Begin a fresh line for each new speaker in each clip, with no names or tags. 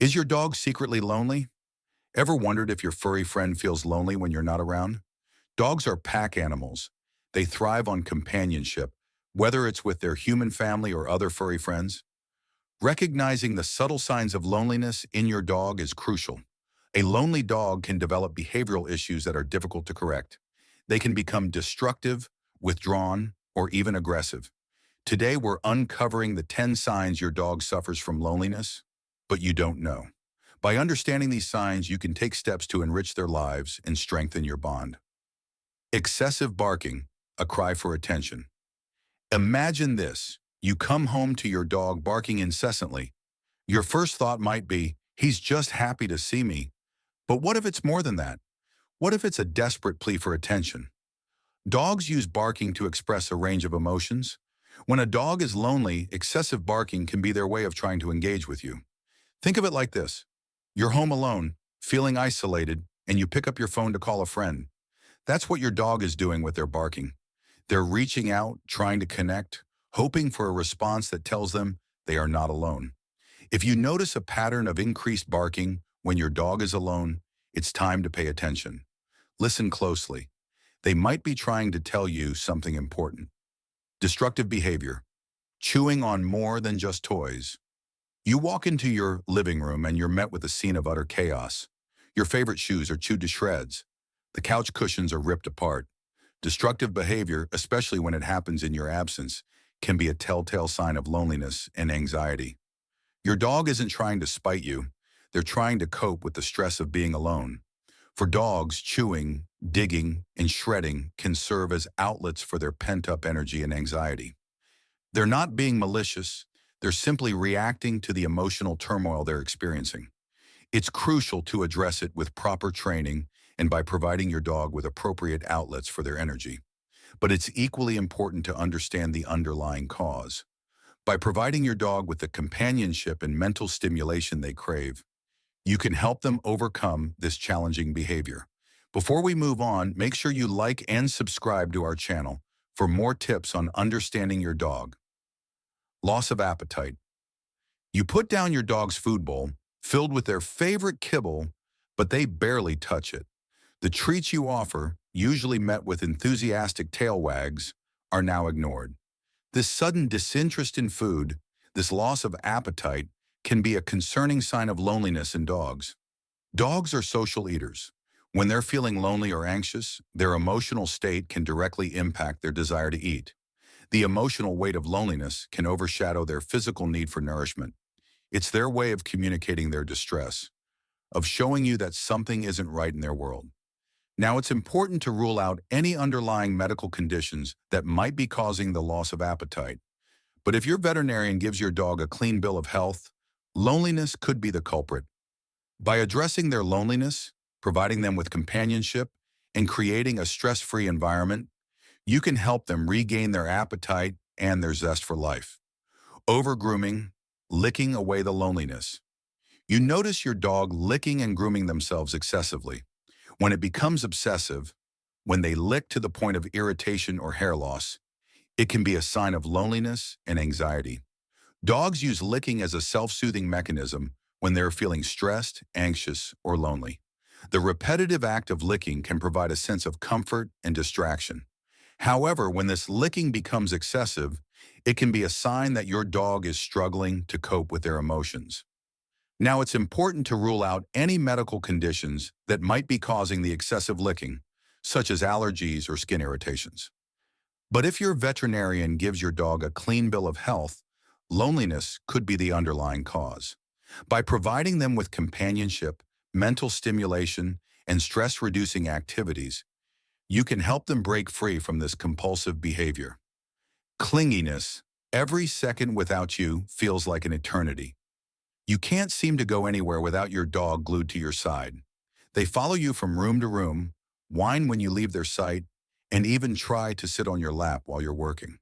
Is your dog secretly lonely? Ever wondered if your furry friend feels lonely when you're not around? Dogs are pack animals. They thrive on companionship, whether it's with their human family or other furry friends. Recognizing the subtle signs of loneliness in your dog is crucial. A lonely dog can develop behavioral issues that are difficult to correct. They can become destructive, withdrawn, or even aggressive. Today, we're uncovering the 10 signs your dog suffers from loneliness, but you don't know. By understanding these signs, you can take steps to enrich their lives and strengthen your bond. Excessive barking, a cry for attention. Imagine this. You come home to your dog barking incessantly. Your first thought might be, he's just happy to see me. But what if it's more than that? What if it's a desperate plea for attention? Dogs use barking to express a range of emotions. When a dog is lonely, excessive barking can be their way of trying to engage with you. Think of it like this. You're home alone, feeling isolated, and you pick up your phone to call a friend. That's what your dog is doing with their barking. They're reaching out, trying to connect, hoping for a response that tells them they are not alone. If you notice a pattern of increased barking when your dog is alone, it's time to pay attention. Listen closely. They might be trying to tell you something important. Destructive behavior. Chewing on more than just toys. You walk into your living room and you're met with a scene of utter chaos. Your favorite shoes are chewed to shreds. The couch cushions are ripped apart. Destructive behavior, especially when it happens in your absence, can be a telltale sign of loneliness and anxiety. Your dog isn't trying to spite you. They're trying to cope with the stress of being alone. For dogs, chewing, digging, and shredding can serve as outlets for their pent-up energy and anxiety. They're not being malicious. They're simply reacting to the emotional turmoil they're experiencing. It's crucial to address it with proper training and by providing your dog with appropriate outlets for their energy. But it's equally important to understand the underlying cause. By providing your dog with the companionship and mental stimulation they crave, you can help them overcome this challenging behavior. Before we move on, make sure you like and subscribe to our channel for more tips on understanding your dog. Loss of appetite. You put down your dog's food bowl, filled with their favorite kibble, but they barely touch it. The treats you offer, usually met with enthusiastic tail wags, are now ignored. This sudden disinterest in food, this loss of appetite, can be a concerning sign of loneliness in dogs. Dogs are social eaters. When they're feeling lonely or anxious, their emotional state can directly impact their desire to eat. The emotional weight of loneliness can overshadow their physical need for nourishment. It's their way of communicating their distress, of showing you that something isn't right in their world. Now, it's important to rule out any underlying medical conditions that might be causing the loss of appetite. But if your veterinarian gives your dog a clean bill of health, loneliness could be the culprit. By addressing their loneliness, providing them with companionship, and creating a stress-free environment, you can help them regain their appetite and their zest for life. Over-grooming, licking away the loneliness. You notice your dog licking and grooming themselves excessively. When it becomes obsessive, when they lick to the point of irritation or hair loss, it can be a sign of loneliness and anxiety. Dogs use licking as a self-soothing mechanism when they're feeling stressed, anxious, or lonely. The repetitive act of licking can provide a sense of comfort and distraction. However, when this licking becomes excessive, it can be a sign that your dog is struggling to cope with their emotions. Now, it's important to rule out any medical conditions that might be causing the excessive licking, such as allergies or skin irritations. But if your veterinarian gives your dog a clean bill of health, loneliness could be the underlying cause. By providing them with companionship, mental stimulation, and stress-reducing activities, you can help them break free from this compulsive behavior. Clinginess. Every second without you feels like an eternity. You can't seem to go anywhere without your dog glued to your side. They follow you from room to room, whine when you leave their sight, and even try to sit on your lap while you're working.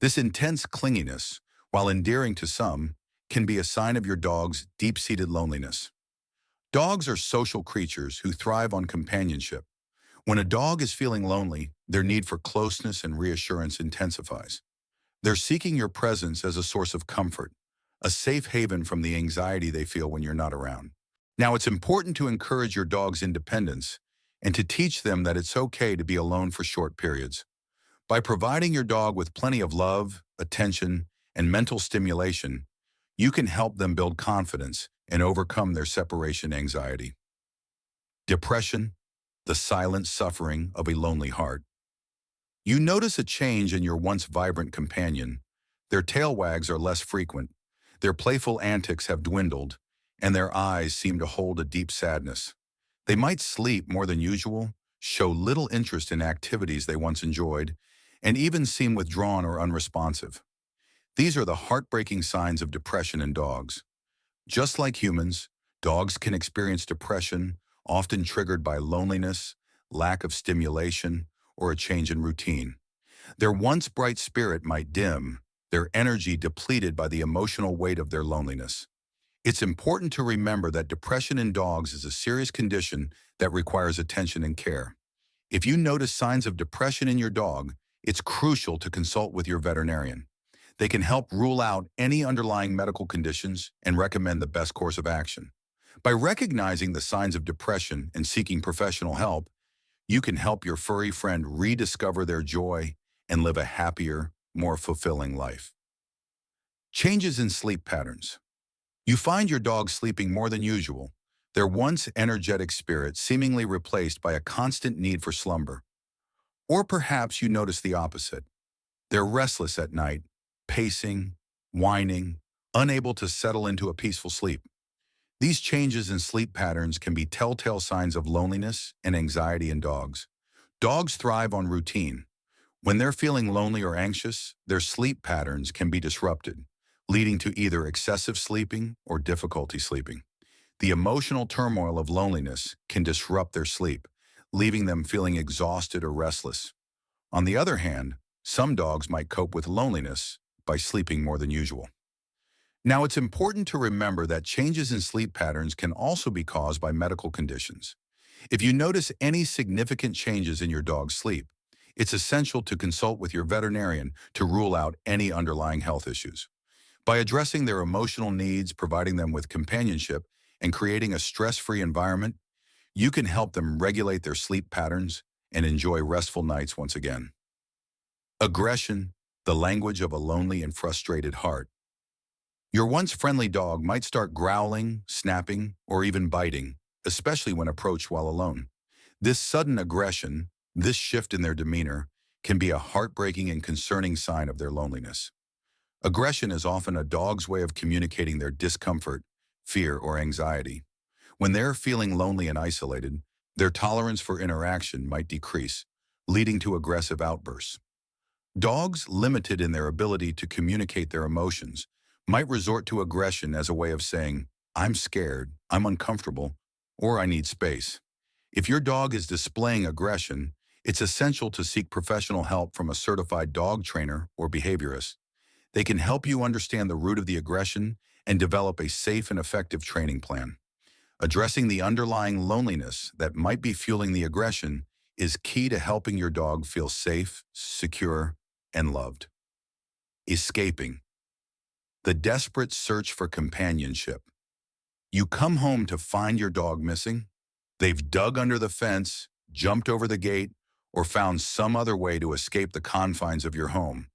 This intense clinginess, while endearing to some, can be a sign of your dog's deep-seated loneliness. Dogs are social creatures who thrive on companionship. When a dog is feeling lonely, their need for closeness and reassurance intensifies. They're seeking your presence as a source of comfort, a safe haven from the anxiety they feel when you're not around. Now, it's important to encourage your dog's independence and to teach them that it's okay to be alone for short periods. By providing your dog with plenty of love, attention, and mental stimulation, you can help them build confidence and overcome their separation anxiety. Depression, the silent suffering of a lonely heart. You notice a change in your once vibrant companion. Their tail wags are less frequent, their playful antics have dwindled, and their eyes seem to hold a deep sadness. They might sleep more than usual, show little interest in activities they once enjoyed, and even seem withdrawn or unresponsive. These are the heartbreaking signs of depression in dogs. Just like humans, dogs can experience depression, often triggered by loneliness, lack of stimulation, or a change in routine. Their once bright spirit might dim, their energy depleted by the emotional weight of their loneliness. It's important to remember that depression in dogs is a serious condition that requires attention and care. If you notice signs of depression in your dog, it's crucial to consult with your veterinarian. They can help rule out any underlying medical conditions and recommend the best course of action. By recognizing the signs of depression and seeking professional help, you can help your furry friend rediscover their joy and live a happier, more fulfilling life. Changes in sleep patterns. You find your dog sleeping more than usual, their once energetic spirit seemingly replaced by a constant need for slumber. Or perhaps you notice the opposite. They're restless at night, pacing, whining, unable to settle into a peaceful sleep. These changes in sleep patterns can be telltale signs of loneliness and anxiety in dogs. Dogs thrive on routine. When they're feeling lonely or anxious, their sleep patterns can be disrupted, leading to either excessive sleeping or difficulty sleeping. The emotional turmoil of loneliness can disrupt their sleep, leaving them feeling exhausted or restless. On the other hand, some dogs might cope with loneliness by sleeping more than usual. Now, it's important to remember that changes in sleep patterns can also be caused by medical conditions. If you notice any significant changes in your dog's sleep, it's essential to consult with your veterinarian to rule out any underlying health issues. By addressing their emotional needs, providing them with companionship, and creating a stress-free environment, you can help them regulate their sleep patterns and enjoy restful nights once again. Aggression, the language of a lonely and frustrated heart. Your once friendly dog might start growling, snapping, or even biting, especially when approached while alone. This sudden aggression, this shift in their demeanor, can be a heartbreaking and concerning sign of their loneliness. Aggression is often a dog's way of communicating their discomfort, fear, or anxiety. When they're feeling lonely and isolated, their tolerance for interaction might decrease, leading to aggressive outbursts. Dogs, limited in their ability to communicate their emotions, might resort to aggression as a way of saying, "I'm scared, I'm uncomfortable, or I need space." If your dog is displaying aggression, it's essential to seek professional help from a certified dog trainer or behaviorist. They can help you understand the root of the aggression and develop a safe and effective training plan. Addressing the underlying loneliness that might be fueling the aggression is key to helping your dog feel safe, secure, and loved. Escaping. The desperate search for companionship. You come home to find your dog missing. They've dug under the fence, jumped over the gate, or found some other way to escape the confines of your home.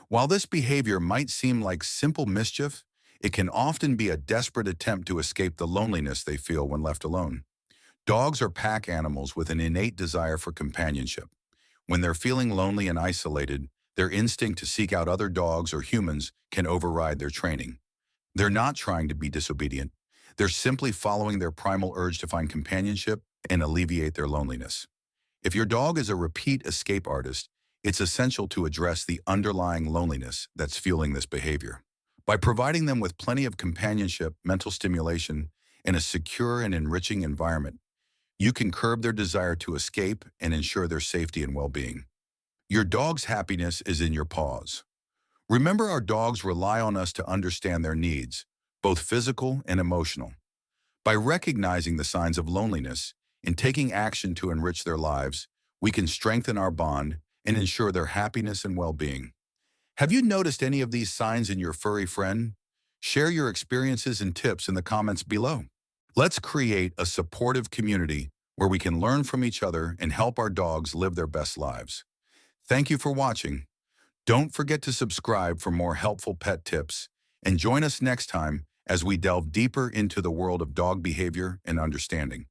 While this behavior might seem like simple mischief, it can often be a desperate attempt to escape the loneliness they feel when left alone. Dogs are pack animals with an innate desire for companionship. When they're feeling lonely and isolated, their instinct to seek out other dogs or humans can override their training. They're not trying to be disobedient. They're simply following their primal urge to find companionship and alleviate their loneliness. If your dog is a repeat escape artist, it's essential to address the underlying loneliness that's fueling this behavior. By providing them with plenty of companionship, mental stimulation, and a secure and enriching environment, you can curb their desire to escape and ensure their safety and well-being. Your dog's happiness is in your paws. Remember, our dogs rely on us to understand their needs, both physical and emotional. By recognizing the signs of loneliness and taking action to enrich their lives, we can strengthen our bond and ensure their happiness and well-being. Have you noticed any of these signs in your furry friend? Share your experiences and tips in the comments below. Let's create a supportive community where we can learn from each other and help our dogs live their best lives. Thank you for watching. Don't forget to subscribe for more helpful pet tips, and join us next time as we delve deeper into the world of dog behavior and understanding.